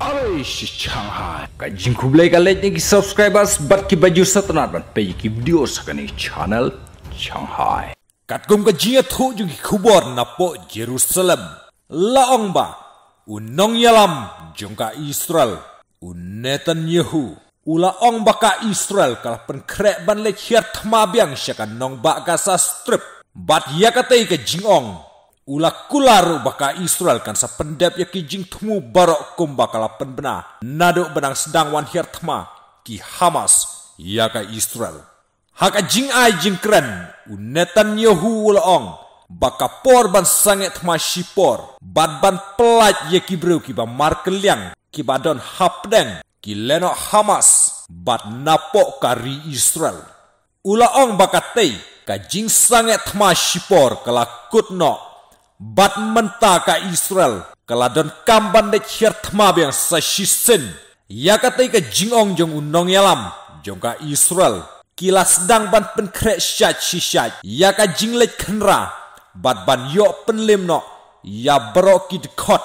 Alay si Shanghai. Kajing kublai kalet ni subscribers bat ki baju satnat ban pe ki video sakani channel Shanghai. Katkum kajing thu jung kubor napo Jerusalem. Laong ba unong yalam jungka Israel. Netanyahu ulaong baka Israel kalah penkrek ban le khiat thma biang syakan nong ba Gaza Strip. Bat yakatai ke jingong ula kularu baka Israel kan sa pendep ya ki jing thmu barok kum bakala penbena naduk benang sedang wan hiar thma ki Hamas ya ka Israel haka jing ai jing kren Netanyahu ulaong baka por ban sanget thma shipor bad ban pelaj ya ki breu ki ba markeliang ki badon hapdeng ki leno Hamas bad napok kari Israel ulaong bakatei ka jing sanget thma shipor kala kutno bat menta ka Israel kaladon kamban de khirthma biang sa shisen ya katai ka jingong jong unong yalam jong ka Israel kilas dang ban pen krek shat shishat ya ka jinglet khenra bat ban yo penlim no ya bro ki khot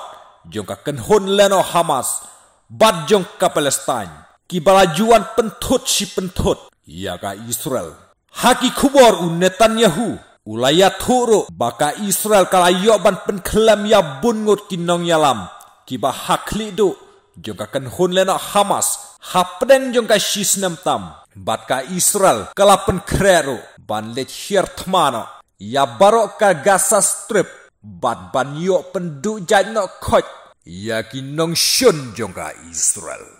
jong ka kenhon leno Hamas bat jong ka Palestine ki balajuan penthut si penthut ya ka Israel haki khubor Netanyahu ulaya thuro baka Israel kalayo ban penklam ya bungut kinong yalam kiba hakli do jongka kan hun lena Hamas hapdeng jongka shisnem tam bat ka Israel kala penkrero ban let hier thmano ya barok ka Gaza Strip bat ban yo pendu jano khoj ya kinong shun jongka Israel